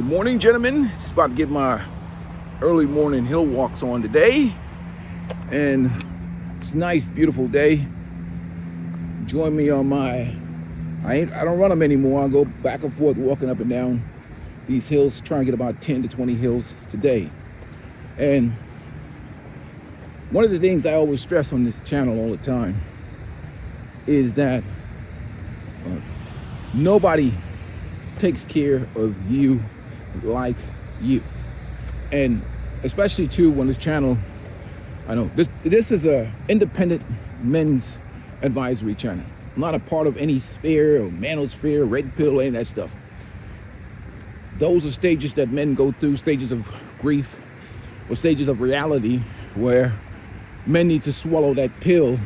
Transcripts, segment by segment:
Good morning, gentlemen. Just about to get my early morning hill walks on today, and it's a nice, beautiful day. Join me on my. I don't run them anymore. I go back and forth, walking up and down these hills, trying to get about 10 to 20 hills today. And one of the things I always stress on this channel all the time is that nobody takes care of you like you. And especially too on this channel, I know this is a independent men's advisory channel. I'm not a part of any sphere or manosphere, red pill, any of that stuff. Those are stages that men go through, stages of grief or stages of reality where men need to swallow that pill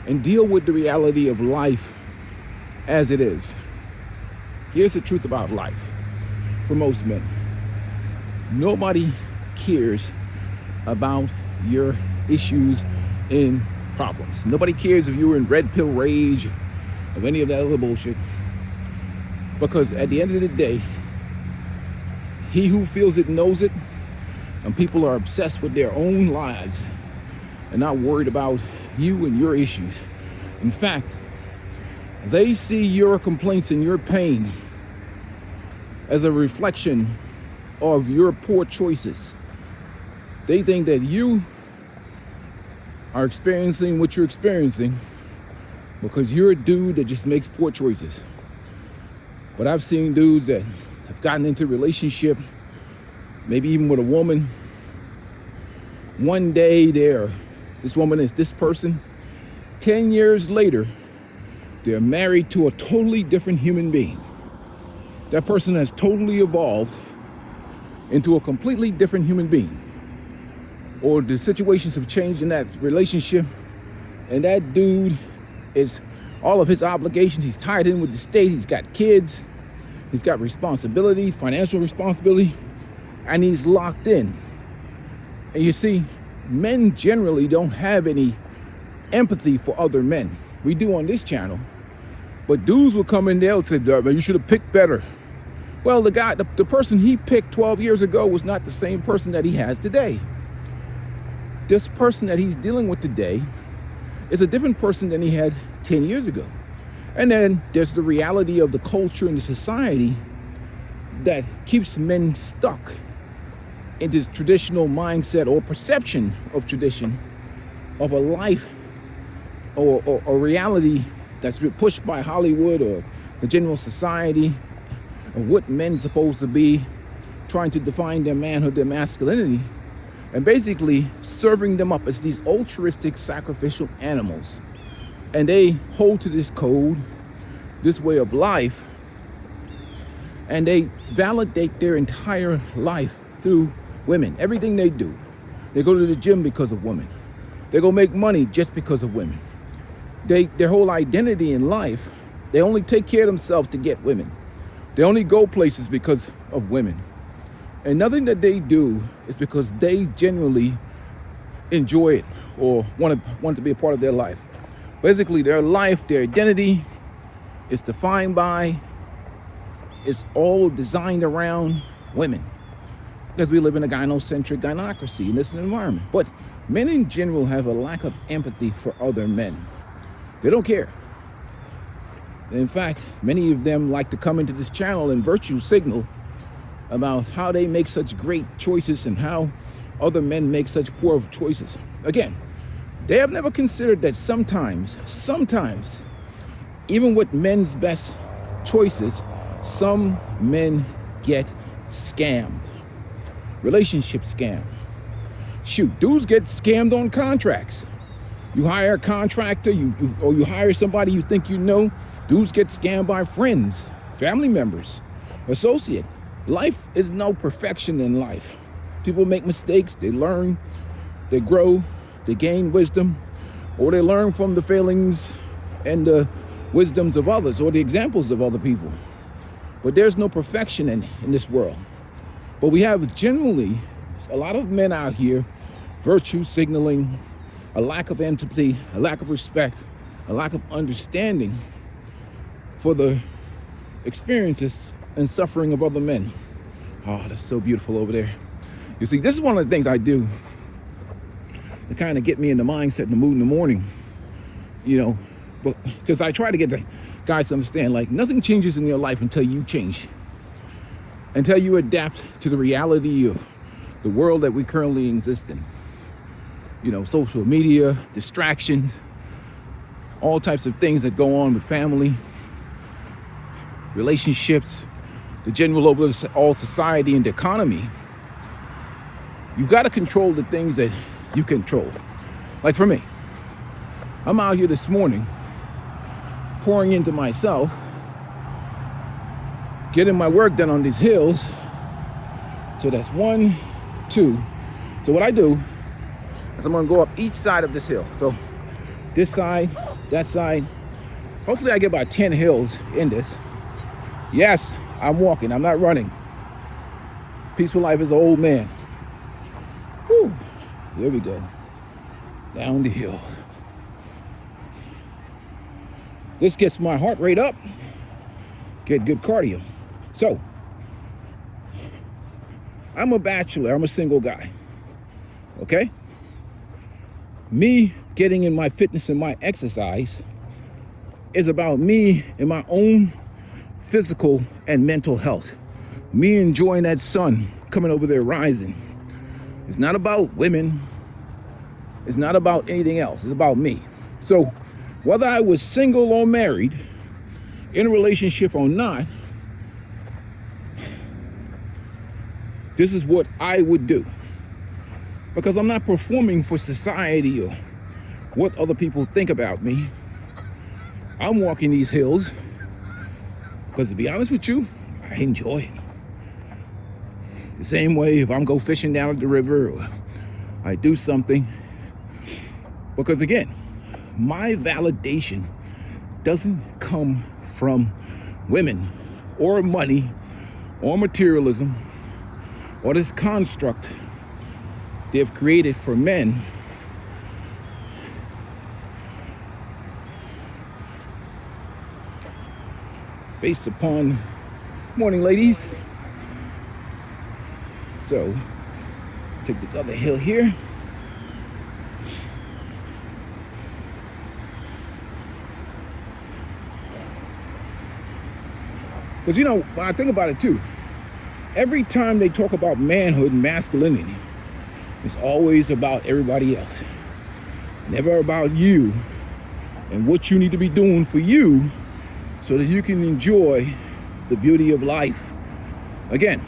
and deal with the reality of life as it is. Here's the truth about life for most men. Nobody cares about your issues and problems. Nobody cares if you're in red pill rage or any of that other bullshit. Because at the end of the day, he who feels it knows it, and people are obsessed with their own lives and not worried about you and your issues. In fact, they see your complaints and your pain as a reflection of your poor choices. They think that you are experiencing what you're experiencing because you're a dude that just makes poor choices. But I've seen dudes that have gotten into a relationship, maybe even with a woman. One day this woman is this person. 10 years later, they're married to a totally different human being. That person has totally evolved into a completely different human being. Or the situations have changed in that relationship, and that dude is all of his obligations. He's tied in with the state. He's got kids. He's got responsibilities, financial responsibility, and he's locked in. And you see, men generally don't have any empathy for other men. We do on this channel. But dudes will come in there and say, you should have picked better. Well, the person he picked 12 years ago was not the same person that he has today. This person that he's dealing with today is a different person than he had 10 years ago. And then there's the reality of the culture and the society that keeps men stuck in this traditional mindset or perception of tradition of a life or reality that's been pushed by Hollywood or the general society of what men's supposed to be, trying to define their manhood, their masculinity, and basically serving them up as these altruistic, sacrificial animals. And they hold to this code, this way of life, and they validate their entire life through women. Everything they do. They go to the gym because of women. They go make money just because of women. Their whole identity in life, they only take care of themselves to get women. They only go places because of women. And nothing that they do is because they genuinely enjoy it or want to be a part of their life. Basically, their life, their identity is defined by, it's all designed around women. Because we live in a gynocentric gynocracy in this environment. But men in general have a lack of empathy for other men. They don't care. In fact, many of them like to come into this channel and virtue signal about how they make such great choices and how other men make such poor choices. Again, they have never considered that sometimes, even with men's best choices, some men get scammed. Relationship scam. Shoot, dudes get scammed on contracts. You hire a contractor, you hire somebody you think you know. Dudes get scammed by friends, family members, associate. Life is no perfection in life. People make mistakes, they learn, they grow, they gain wisdom, or they learn from the failings and the wisdoms of others or the examples of other people. But there's no perfection in this world. But we have generally a lot of men out here virtue signaling, a lack of empathy, a lack of respect, a lack of understanding for the experiences and suffering of other men. Oh, that's so beautiful over there. You see, this is one of the things I do to kind of get me in the mindset and the mood in the morning, but because I try to get the guys to understand, like, nothing changes in your life until you change, until you adapt to the reality of the world that we currently exist in. Social media, distractions, all types of things that go on with family, relationships, the general overall society and the economy. You've got to control the things that you control. Like for me, I'm out here this morning pouring into myself, getting my work done on these hills. So that's 1, 2. So what I do is I'm gonna go up each side of this hill. So this side, that side. Hopefully I get about 10 hills in this. Yes, I'm walking, I'm not running. Peaceful life as an old man. Whew. There we go. Down the hill. This gets my heart rate up, get good cardio. So, I'm a bachelor, I'm a single guy, okay? Me getting in my fitness and my exercise is about me and my own physical and mental health. Me enjoying that sun coming over there rising. It's not about women. It's not about anything else. It's about me. So whether I was single or married, in a relationship or not, this is what I would do. Because I'm not performing for society or what other people think about me. I'm walking these hills because, to be honest with you, I enjoy it. The same way if I'm go fishing down at the river or I do something. Because again, my validation doesn't come from women or money or materialism or this construct they have created for men based upon, morning ladies. So take this other hill here. Because when I think about it too, every time they talk about manhood and masculinity, it's always about everybody else. Never about you and what you need to be doing for you so that you can enjoy the beauty of life. Again,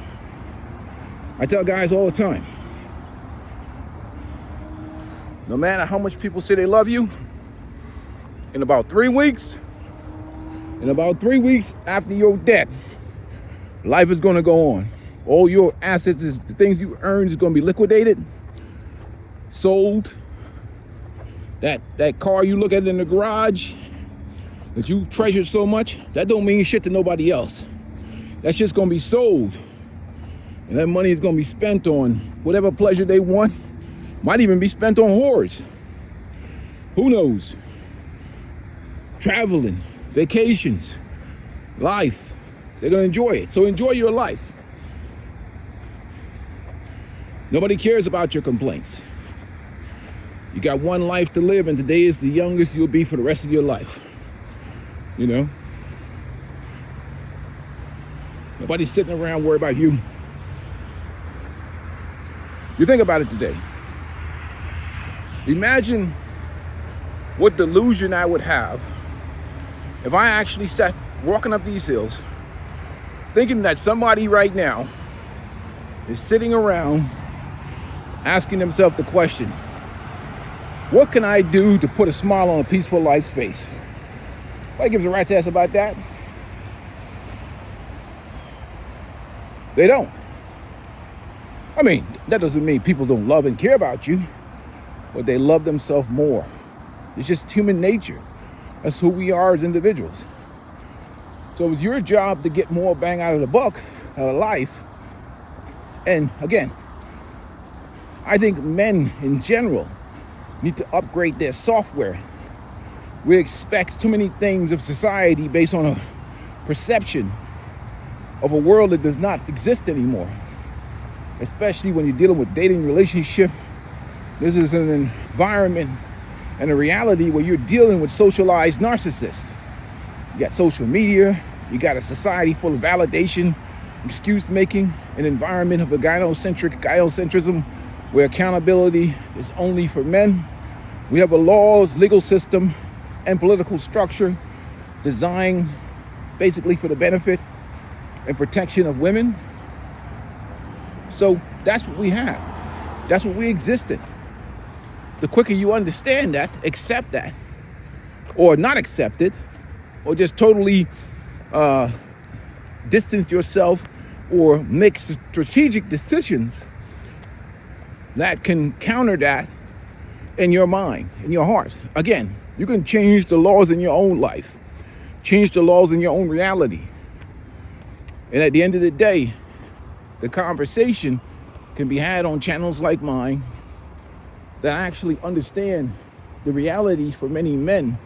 I tell guys all the time, no matter how much people say they love you, in about 3 weeks after you're dead, life is going to go on. All your assets, the things you earned, is going to be liquidated, sold. That car you look at in the garage that you treasure so much, that don't mean shit to nobody else. That's just going to be sold. And that money is going to be spent on whatever pleasure they want. Might even be spent on whores. Who knows? Traveling, vacations, life. They're going to enjoy it. So enjoy your life. Nobody cares about your complaints. You got one life to live, and today is the youngest you'll be for the rest of your life. Nobody's sitting around worried about you. You think about it today. Imagine what delusion I would have if I actually sat walking up these hills thinking that somebody right now is sitting around asking themselves the question, what can I do to put a smile on a peaceful life's face? Nobody gives a rat's ass about that. They don't. I mean, that doesn't mean people don't love and care about you, but they love themselves more. It's just human nature. That's who we are as individuals. So it's your job to get more bang out of the buck, out of life. And again, I think men in general need to upgrade their software. We expect too many things of society based on a perception of a world that does not exist anymore, especially when you're dealing with dating relationship. This is an environment and a reality where you're dealing with socialized narcissists. You got social media, you got a society full of validation, excuse making, an environment of a gynocentrism where accountability is only for men. We have a laws, legal system, and political structure designed basically for the benefit and protection of women. So that's what we have. That's what we exist in. The quicker you understand that, accept that, or not accept it, or just totally distance yourself or make strategic decisions that can counter that in your mind, in your heart. Again, you can change the laws in your own life, change the laws in your own reality. And at the end of the day, the conversation can be had on channels like mine that actually understand the reality for many men,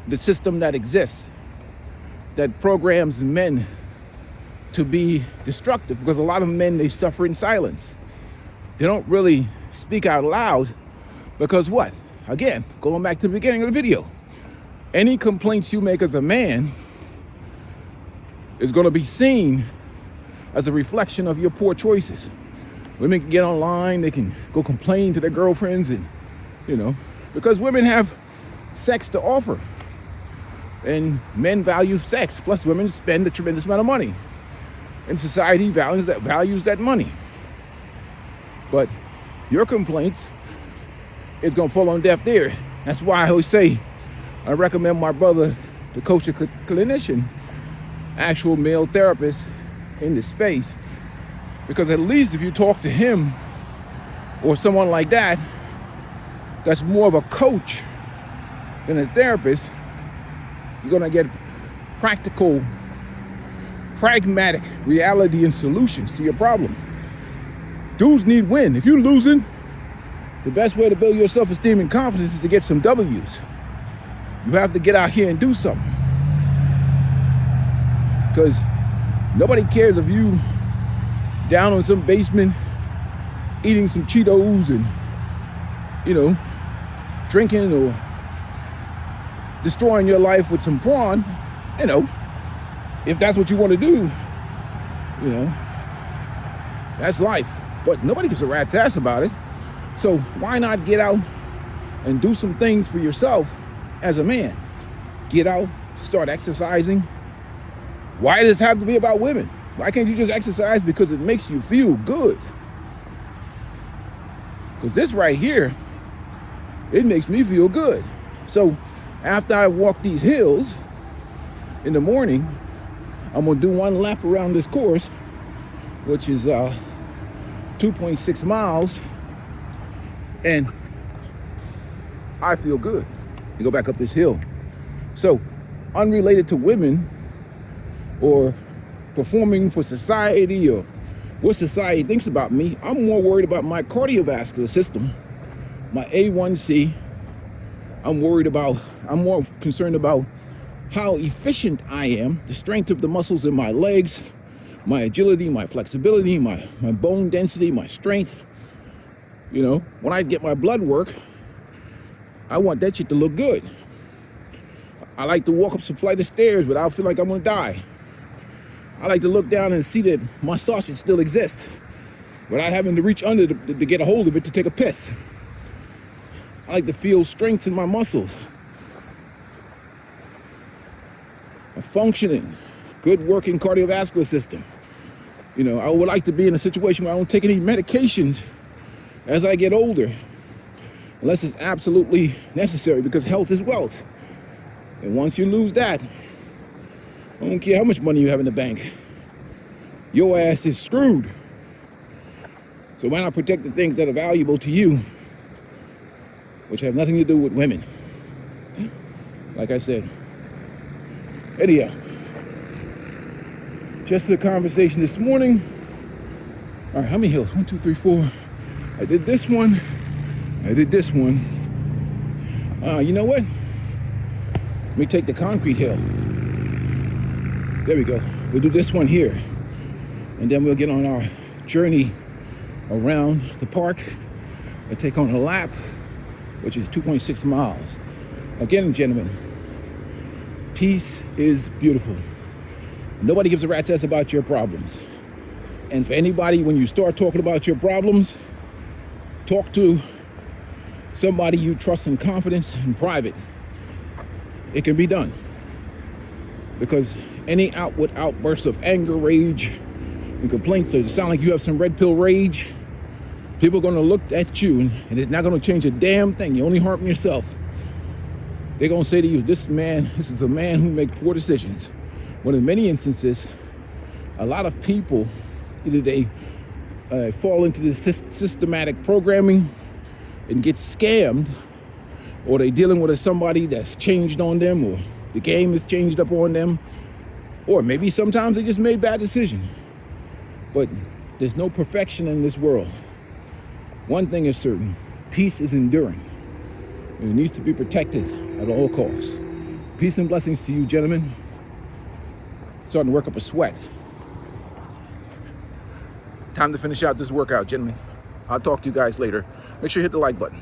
the system that exists, that programs men to be destructive, because a lot of men, they suffer in silence. They don't really speak out loud because what? Again, going back to the beginning of the video, any complaints you make as a man is going to be seen as a reflection of your poor choices. Women can get online, they can go complain to their girlfriends, and because women have sex to offer and men value sex, plus women spend a tremendous amount of money and society values that money. But your complaints is going to fall on deaf ears. That's why I always say I recommend my brother to coach a clinician, actual male therapist in this space, because at least if you talk to him or someone like that, that's more of a coach than a therapist, you're going to get practical, pragmatic reality and solutions to your problem. Dudes need win. If you're losing, the best way to build your self-esteem and confidence is to get some W's. You have to get out here and do something. Because nobody cares if you down on some basement eating some Cheetos and, drinking or destroying your life with some prawn. If that's what you want to do, that's life. But nobody gives a rat's ass about it. So why not get out and do some things for yourself as a man? Get out, start exercising. Why does it have to be about women? Why can't you just exercise because it makes you feel good? Because this right here, it makes me feel good. So after I walk these hills in the morning, I'm gonna do one lap around this course, which is 2.6 miles, and I feel good to go back up this hill. So unrelated to women or performing for society or what society thinks about me, I'm more worried about my cardiovascular system, my A1C. I'm more concerned about how efficient I am, the strength of the muscles in my legs, my agility, my flexibility, my bone density, my strength. When I get my blood work, I want that shit to look good. I like to walk up some flight of stairs without feeling like I'm gonna die. I like to look down and see that my sausage still exists without having to reach under to get a hold of it to take a piss. I like to feel strength in my muscles. A functioning, good working cardiovascular system. I would like to be in a situation where I don't take any medications as I get older, unless it's absolutely necessary, because health is wealth. And once you lose that, I don't care how much money you have in the bank, your ass is screwed. So why not protect the things that are valuable to you, which have nothing to do with women? Like I said. Anyhow, just a conversation this morning. All right, how many hills? 1, 2, 3, 4. I did this one. I did this one. You know what? Let me take the concrete hill. There we go. We'll do this one here, and then we'll get on our journey around the park and take on a lap, which is 2.6 miles. Again, gentlemen, peace is beautiful. Nobody gives a rat's ass about your problems. And for anybody, when you start talking about your problems, talk to somebody you trust in confidence in private. It can be done. Because any outbursts of anger, rage, and complaints, so it sound like you have some red pill rage, people are going to look at you and it's not going to change a damn thing. You only harm yourself. They're going to say to you, this is a man who makes poor decisions. When in many instances, a lot of people, either they fall into this systematic programming and get scammed, or they're dealing with somebody that's changed on them, or the game has changed up on them, or maybe sometimes they just made bad decisions. But there's no perfection in this world. One thing is certain, peace is enduring, and it needs to be protected at all costs. Peace and blessings to you, gentlemen. Starting to work up a sweat. Time to finish out this workout, gentlemen. I'll talk to you guys later. Make sure you hit the like button.